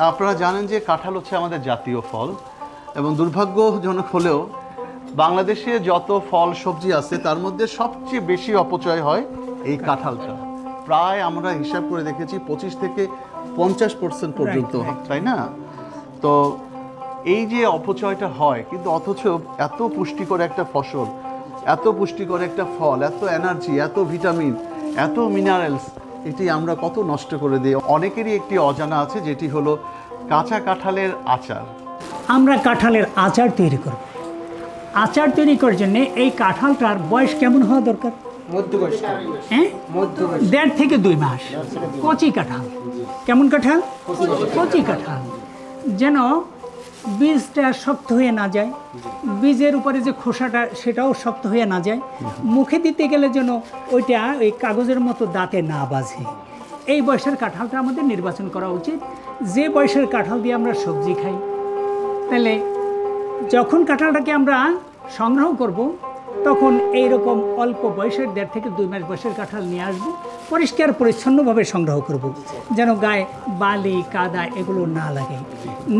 আপনারা জানেন যে কাঁঠাল হচ্ছে আমাদের জাতীয় ফল এবং দুর্ভাগ্যজনক হলেও বাংলাদেশে যত ফল সবজি আছে তার মধ্যে সবচেয়ে বেশি অপচয় হয় এই কাঁঠালটা। প্রায় আমরা হিসাব করে দেখেছি 25 থেকে 50% পর্যন্ত, তাই না? তো এই যে অপচয়টা হয়, কিন্তু অথচ এত পুষ্টিকর একটা ফসল, এত পুষ্টিকর একটা ফল, এত এনার্জি, এত ভিটামিন, এত মিনারেলস, এটি আমরা কত নষ্ট করে দিই। অনেকেরই একটি অজানা আছে, যেটি হলো কাঁচা কাঁঠালের আচার। আমরা কাঁঠালের আচার তৈরি করব। আচার তৈরি করার জন্য এই কাঁঠালটার বয়স কেমন হওয়া দরকার? হ্যাঁ, 1.5 থেকে 2 মাস। কচি কাঁঠাল। কেমন কাঁঠাল? কচি কাঁঠাল, যেন বীজটা শক্ত হয়ে না যায়, বীজের উপরে যে খোসাটা সেটাও শক্ত হয়ে না যায়, মুখে দিতে গেলে যেন ওইটা ওই কাগজের মতো দাঁতে না বাজে। এই বয়সের কাঁঠালটা আমাদের নির্বাচন করা উচিত। যে বয়সের কাঁঠাল দিয়ে আমরা সবজি খাই, তাহলে যখন কাঁঠালটাকে আমরা সংগ্রহ করব, তখন এইরকম অল্প বয়সের 1.5 থেকে 2 মাস বয়সের কাঁঠাল নিয়ে আসবো, পরিষ্কার পরিচ্ছন্নভাবে সংগ্রহ করব, যেন গায়ে বালি কাদা এগুলো না লাগে।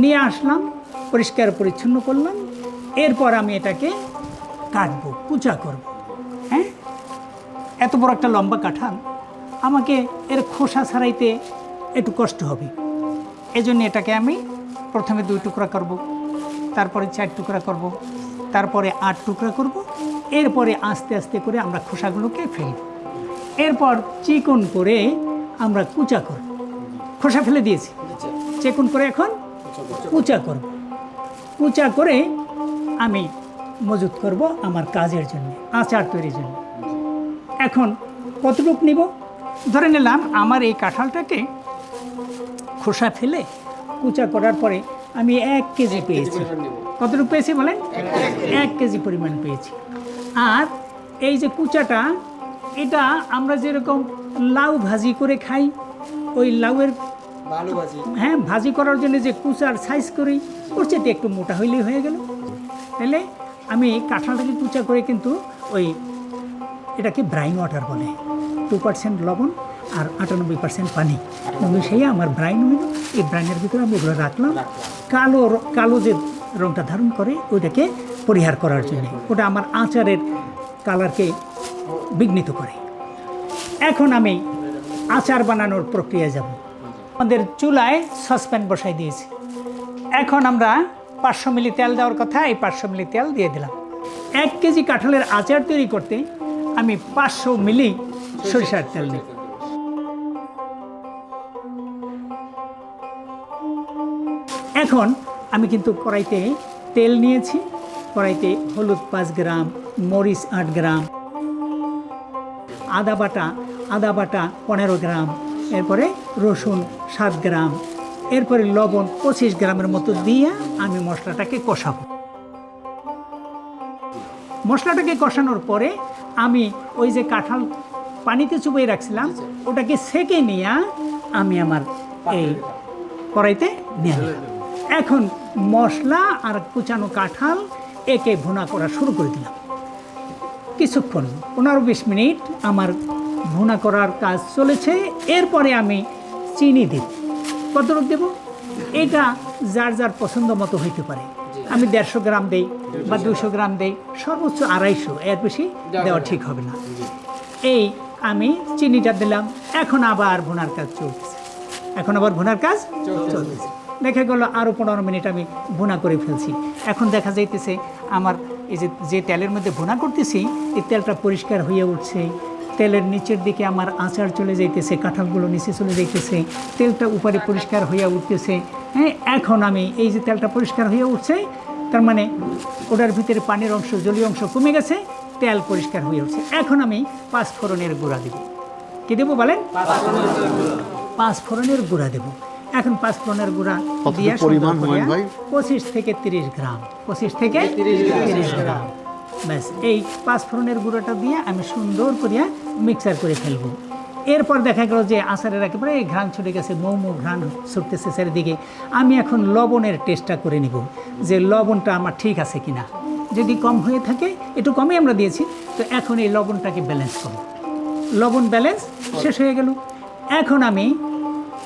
নিয়ে আসলাম, পরিষ্কার পরিচ্ছন্ন করলাম, এরপর আমি এটাকে কাটবো, কুচা করব। হ্যাঁ, এত বড় একটা লম্বা কাঁঠাল, আমাকে এর খোসা ছাড়াইতে একটু কষ্ট হবে। এজন্য এটাকে আমি প্রথমে 2 টুকরা করব, তারপরে 4 টুকরা করব, তারপরে 8 টুকরা করব, এরপরে আস্তে আস্তে করে আমরা খোসাগুলোকে ফেলব। এরপর চিকন করে আমরা কুচা করব। খোসা ফেলে দিয়েছি, চিকন করে এখন কুচা করব। কুচা করে আমি মজুত করব আমার কাজের জন্য, আচার তৈরির জন্য। এখন কতটুকু নিব? ধরে নিলাম আমার এই কাঁঠালটাকে খোসা ফেলে কুচা করার পরে আমি 1 কেজি পেয়েছি। কতটুকু পেয়েছি বলেন? 1 কেজি পরিমাণ পেয়েছি। আর এই যে কুচাটা, এটা আমরা যেরকম লাউ ভাজি করে খাই, ওই লাউয়ের হ্যাঁ ভাজি করার জন্য যে কুচার সাইজ করি, ওর চেয়ে একটু মোটা হইলেই হয়ে গেল। তাহলে আমি কাঁঠালটাকে কুচা করে কিন্তু ওই এটাকে ব্রাইন ওয়াটার বলে, 2% লবণ আর 98% পানি মিশিয়ে আমার ব্রাইন হইল। এই ব্রাইনের ভিতরে আমি ওগুলো রাখলাম, কালো যে রংটা ধারণ করে ওইটাকে পরিহার করার জন্য। ওটা আমার আচারের কালারকে বিঘ্নিত করে। এখন আমি আচার বানানোর প্রক্রিয়ায় যাব। আমাদের চুলায় সসপ্যান বসাই দিয়েছি। এখন আমরা 500 মিলি তেল দেওয়ার কথা, এই 500 মিলি তেল দিয়ে দিলাম। 1 কেজি কাঁঠালের আচার তৈরি করতে আমি 500 মিলি সরিষার তেল নিই। এখন আমি কিন্তু কড়াইতে তেল নিয়েছি, কড়াইতে হলুদ 5 গ্রাম, মরিচ 8 গ্রাম, আদা বাটা 15 গ্রাম, এরপরে রসুন 7 গ্রাম, এরপরে লবণ 25 গ্রামের মতো দিয়ে আমি মশলাটাকে কষাবো। মশলাটাকে কষানোর পরে আমি ওই যে কাঁঠাল পানিতে চুবিয়ে রাখছিলাম, ওটাকে সেকে নিয়ে আমি আমার এই কড়াইতে নিয়ে নিলাম। এখন মশলা আর কুচানো কাঁঠাল একে ভুনা করা শুরু করে দিলাম। কিছুক্ষণ 15-20 মিনিট আমার ভুনা করার কাজ চলেছে। এরপরে আমি চিনি দেব। কতটুকু দেব? এটা যার যার পছন্দ মতো হইতে পারে। আমি 150 গ্রাম দেই বা 200 গ্রাম দেই, সর্বোচ্চ 250, এর বেশি দেওয়া ঠিক হবে না। এই আমি চিনিটা দিলাম। এখন আবার ভুনার কাজ চলতেছে, দেখা গেল আরও 15 মিনিট আমি ভুনা করে ফেলছি। এখন দেখা যাইতেছে আমার এই যে তেলের মধ্যে ভুনা করতেছি, এই তেলটা পরিষ্কার হয়ে উঠছে। তেলের নিচের দিকে আমার আচার চলে যাইতেছে, কাঁঠালগুলো নিচে চলে যাইতেছে, তেলটা উপরে পরিষ্কার হয়ে উঠতেছে। হ্যাঁ, এখন আমি এই যে তেলটা পরিষ্কার হয়ে উঠছে, তার মানে ওটার ভিতরে পানির অংশ, জলীয় অংশ কমে গেছে, তেল পরিষ্কার হয়ে উঠছে। এখন আমি 5 ফোড়নের গুঁড়া দেব। কী দেবো বলেন? 5 ফোড়নের গুঁড়া দেব। এখন 5 ফোড়নের গুঁড়া দিয়ে 25 থেকে 30 গ্রাম, 25 থেকে 30 গ্রাম, ব্যাস এই 5 ফোড়নের গুঁড়োটা দিয়ে আমি সুন্দর করিয়া মিক্সার করে ফেলবো। এরপর দেখা গেল যে আচারের একেবারে এই ঘ্রাণ ছুটে গেছে, মৌ ঘ্রাণ ছুটতেছে চারিদিকে। আমি এখন লবণের টেস্টটা করে নিব, যে লবণটা আমার ঠিক আছে কিনা। যদি কম হয়ে থাকে, একটু কমই আমরা দিয়েছি, তো এখন এই লবণটাকে ব্যালেন্স করব। লবণ ব্যালেন্স শেষ হয়ে গেল। এখন আমি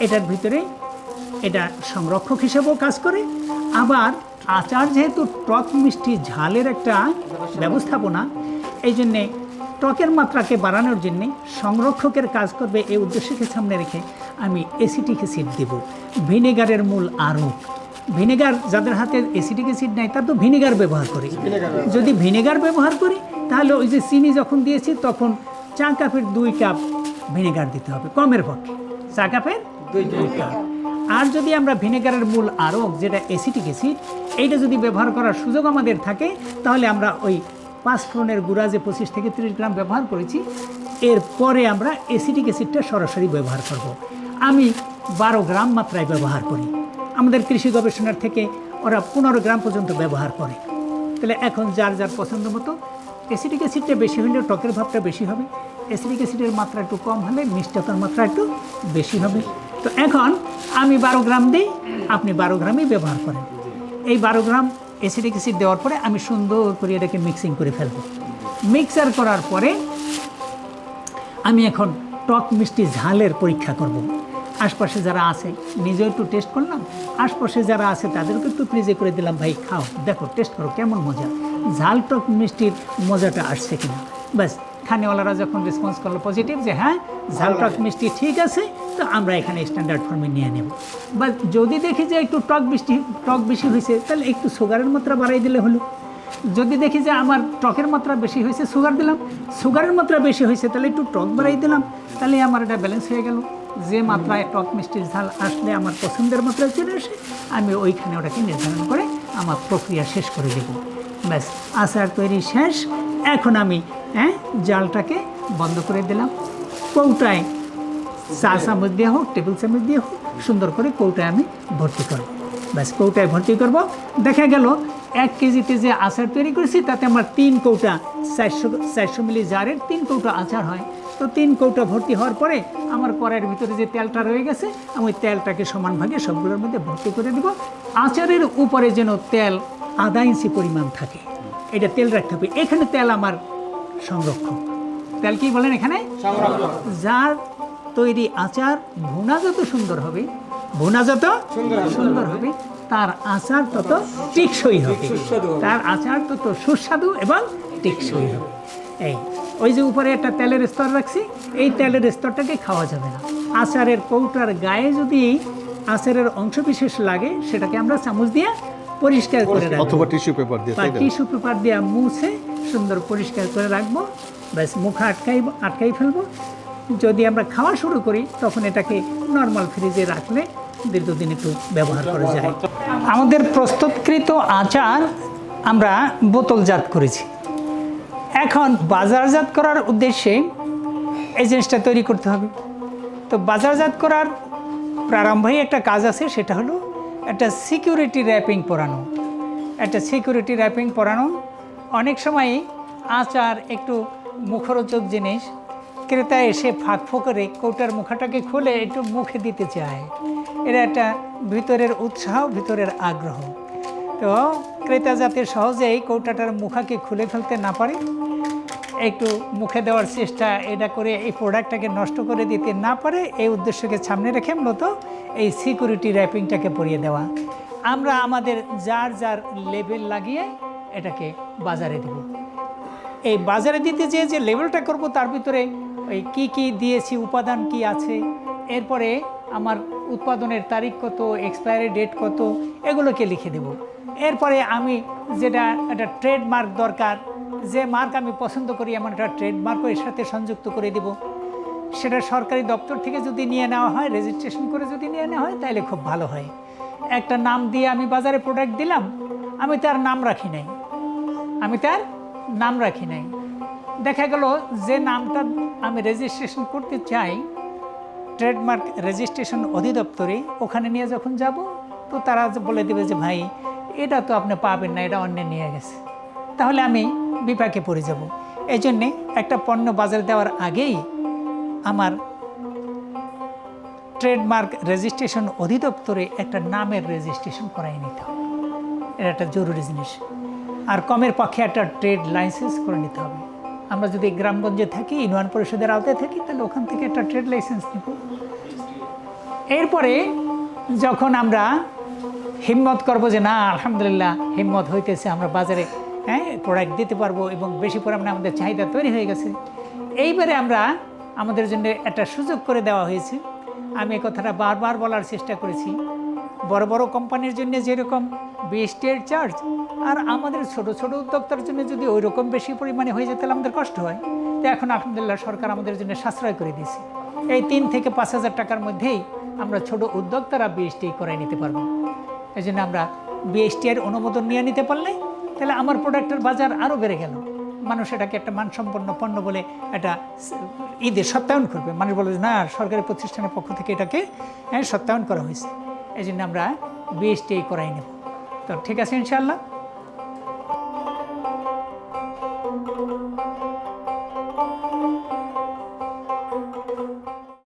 এটার ভিতরে এটা সংরক্ষক হিসেবেও কাজ করে, আবার আচার যেহেতু টক মিষ্টি ঝালের একটা ব্যবস্থাপনা, এই জন্যে টকের মাত্রাকে বাড়ানোর জন্যে সংরক্ষকের কাজ করবে এই উদ্দেশ্যকে সামনে রেখে আমি অ্যাসিটিক অ্যাসিড দেব, ভিনেগারের মূল আরোপ। ভিনেগার যাদের হাতে অ্যাসিটিক অ্যাসিড নেয় তার তো ভিনেগার ব্যবহার করি। যদি ভিনেগার ব্যবহার করি তাহলে ওই যে চিনি যখন দিয়েছি তখন চা কাপের 2 কাপ ভিনেগার দিতে হবে কমের পক্ষে, চা কাপের 2 কাপ। আর যদি আমরা ভিনেগারের মূল আরোপ যেটা অ্যাসিটিক অ্যাসিড, এইটা যদি ব্যবহার করার সুযোগ আমাদের থাকে তাহলে আমরা ওই 5 ফোড়নের গুঁড়া যে 25 থেকে 30 গ্রাম ব্যবহার করেছি, এরপরে আমরা অ্যাসিটিক অ্যাসিডটা সরাসরি ব্যবহার করব। আমি 12 গ্রাম মাত্রায় ব্যবহার করি, আমাদের কৃষি গবেষণার থেকে ওরা 15 গ্রাম পর্যন্ত ব্যবহার করে। তাহলে এখন যার যার পছন্দ মতো অ্যাসিটিক অ্যাসিডটা বেশি হলেও টকের ভাবটা বেশি হবে, অ্যাসিটিক অ্যাসিডের মাত্রা একটু কম হলে মিষ্টতার মাত্রা একটু বেশি হবে। তো এখন আমি 12 গ্রাম দিই, আপনি 12 গ্রামই ব্যবহার করেন। এই 12 গ্রাম অ্যাসিটিক অ্যাসিড দেওয়ার পরে আমি সুন্দর করে এটাকে মিক্সিং করে ফেলবো। মিক্সার করার পরে আমি এখন টক মিষ্টি ঝালের পরীক্ষা করব। আশপাশে যারা আছে নিজেও একটু টেস্ট করলাম, আশপাশে যারা আছে তাদেরকে একটু ফ্রিজে করে দিলাম, ভাই খাও, দেখো, টেস্ট করো কেমন মজা, ঝাল টক মিষ্টির মজাটা আসছে কিনা। ব্যাস, খানেওয়ালারা যখন রেসপন্স করলো পজিটিভ যে হ্যাঁ ঝাল টক মিষ্টি ঠিক আছে, তো আমরা এখানে স্ট্যান্ডার্ড ফর্মে নিয়ে নেব। বা যদি দেখি যে একটু টক বেশি হয়েছে তাহলে একটু সুগারের মাত্রা বাড়াই দিলে হলো। যদি দেখি যে আমার টকের মাত্রা বেশি হয়েছে সুগার দিলাম, সুগারের মাত্রা বেশি হয়েছে তাহলে একটু টক বাড়াই দিলাম, তাহলে আমার এটা ব্যালেন্স হয়ে গেল। যে মাত্রায় টক মিষ্টির ঝাল আসলে আমার পছন্দের মাত্রায় চলে আসে, আমি ওইখানে ওটাকে নির্ধারণ করে আমার প্রক্রিয়া শেষ করে দেব। ব্যাস, আচার তৈরি শেষ। এখন আমি জালটাকে বন্ধ করে দিলাম। কৌটায় 4 চামচ দিয়ে হোক, টেবিল চামচ দিয়ে হোক, সুন্দর করে কৌটায় আমি ভর্তি করব। ব্যাস, কৌটায় ভর্তি করব। দেখা গেল 1 কেজিতে যে আচার তৈরি করেছি তাতে আমার 3 কৌটা 400 মিলি জারের 3 কৌটা আচার হয়। তো 3 কৌটা ভর্তি হওয়ার পরে আমার কড়াইয়ের ভিতরে যে তেলটা রয়ে গেছে, আমি ওই তেলটাকে সমান ভাগে সবগুলোর মধ্যে ভর্তি করে দেব। আচারের উপরে যেন তেল আধা ইঞ্চি পরিমাণ থাকে, এটা তেল রাখতে হবে। এখানে তেল আমার সংরক্ষক। তেল কি বলেন এখানে? সংরক্ষক। যার তৈরি আচার ভুনা যত সুন্দর হবে, ভুনা যত সুন্দর হবে, তার আচার তত টেকসই হবে, তার আচার তত সুস্বাদু এবং টেকসই হবে। এই ওই যে উপরে একটা তেলের স্তর রাখছি, এই তেলের স্তরটাকে খাওয়া যাবে না। আচারের কৌটার গায়ে যদি আচারের অংশ বিশেষ লাগে, সেটাকে আমরা চামচ দিয়ে পরিষ্কার করে রাখবো, অথবা টিস্যু পেপার দিয়ে, টিস্যু পেপার দিয়ে মুছে সুন্দর পরিষ্কার করে রাখবো। ব্যাস, মুখে আটকাই ফেলবো। যদি আমরা খাওয়া শুরু করি তখন এটাকে নর্মাল ফ্রিজে রাখলে দীর্ঘদিন একটু ব্যবহার করা যায়। আমাদের প্রস্তুতকৃত আচার আমরা বোতলজাত করেছি। এখন বাজারজাত করার উদ্দেশ্যে এই জিনিসটা তৈরি করতে হবে। তো বাজারজাত করার প্রারম্ভেই একটা কাজ আছে, সেটা হলো একটা সিকিউরিটি র্যাপিং পরানো। একটা সিকিউরিটি র্যাপিং পরানো, অনেক সময় আচার একটু মুখরোচক জিনিস, ক্রেতা এসে ফাঁক ফোকরে কৌটার মুখাটাকে খুলে একটু মুখে দিতে চায়। এটা একটা ভিতরের উৎসাহ, ভিতরের আগ্রহ। তো ক্রেতা যাতে সহজেই কৌটাটার মুখাকে খুলে ফেলতে না পারে, একটু মুখে দেওয়ার চেষ্টা এটা করে এই প্রোডাক্টটাকে নষ্ট করে দিতে না পারে, এই উদ্দেশ্যকে সামনে রেখে মূলত এই সিকিউরিটি র্যাপিংটাকে পরিয়ে দেওয়া। আমরা আমাদের যার যার লেবেল লাগিয়ে এটাকে বাজারে দেব। এই বাজারে দিতে যে লেবেলটা করব তার ভিতরে ওই কী দিয়েছি, উপাদান কি আছে, এরপরে আমার উৎপাদনের তারিখ কত, এক্সপায়ারি ডেট কত, এগুলোকে লিখে দেব। এরপরে আমি যেটা একটা ট্রেডমার্ক দরকার, যে মার্ক আমি পছন্দ করি এমন একটা ট্রেডমার্কও এর সাথে সংযুক্ত করে দেব। সেটা সরকারি দপ্তর থেকে যদি নিয়ে নেওয়া হয়, রেজিস্ট্রেশন করে যদি নিয়ে নেওয়া হয় তাহলে খুব ভালো হয়। একটা নাম দিয়ে আমি বাজারে প্রোডাক্ট দিলাম, আমি তার নাম রাখি নাই, দেখা গেল যে নামটা আমি রেজিস্ট্রেশন করতে চাই ট্রেডমার্ক রেজিস্ট্রেশন অধিদপ্তরে, ওখানে নিয়ে যখন যাব তো তারা বলে দেবে যে ভাই এটা তো আপনি পাবেন না, এটা অন্য নিয়ে গেছে, তাহলে আমি বিপাকে পড়ে যাব। এই জন্যে একটা পণ্য বাজারে দেওয়ার আগেই আমার ট্রেডমার্ক রেজিস্ট্রেশন অধিদপ্তরে একটা নামের রেজিস্ট্রেশন করাই নিতে হবে, এটা একটা জরুরি জিনিস। আর কমের পক্ষে একটা ট্রেড লাইসেন্স করে নিতে হবে। আমরা যদি গ্রামগঞ্জে থাকি, ইউনিয়ন পরিষদের আওতায় থাকি, তাহলে ওখান থেকে একটা ট্রেড লাইসেন্স নিব। এরপরে যখন আমরা হিম্মত করব যে না আলহামদুলিল্লাহ হিম্মত হইতেছে, আমরা বাজারে প্রোডাক্ট দিতে পারবো এবং বেশি পরিমাণে আমাদের চাহিদা তৈরি হয়ে গেছে, এইবারে আমরা আমাদের জন্য একটা সুযোগ করে দেওয়া হয়েছে। আমি এই কথাটা বারবার বলার চেষ্টা করেছি, বড় বড় কোম্পানির জন্য যেরকম বিএসটির চার্জ, আর আমাদের ছোট ছোট উদ্যোক্তার জন্য যদি ওই রকম বেশি পরিমাণে হয়ে যেত তাহলে আমাদের কষ্ট হয়। তো এখন আলহামদুলিল্লাহ সরকার আমাদের জন্য সাশ্রয় করে দিয়েছে। এই 3 থেকে 5,000 টাকার মধ্যেই আমরা ছোট উদ্যোক্তারা বিএসটি করাই নিতে পারবো। এই জন্য আমরা বিএসটির অনুমোদন নিয়ে নিতে পারলে তাহলে আমার প্রোডাক্টের বাজার আরও বেড়ে গেল। মানুষ এটাকে একটা মানসম্পন্ন পণ্য বলে এটা ঈদে সত্যায়ন করবে। মানুষ বলে না সরকারি প্রতিষ্ঠানের পক্ষ থেকে এটাকে সত্যায়ন করা হয়েছে, এই জন্য আমরা বিএসটি করাই নেব। তো ঠিক আছে ইনশাআল্লাহ।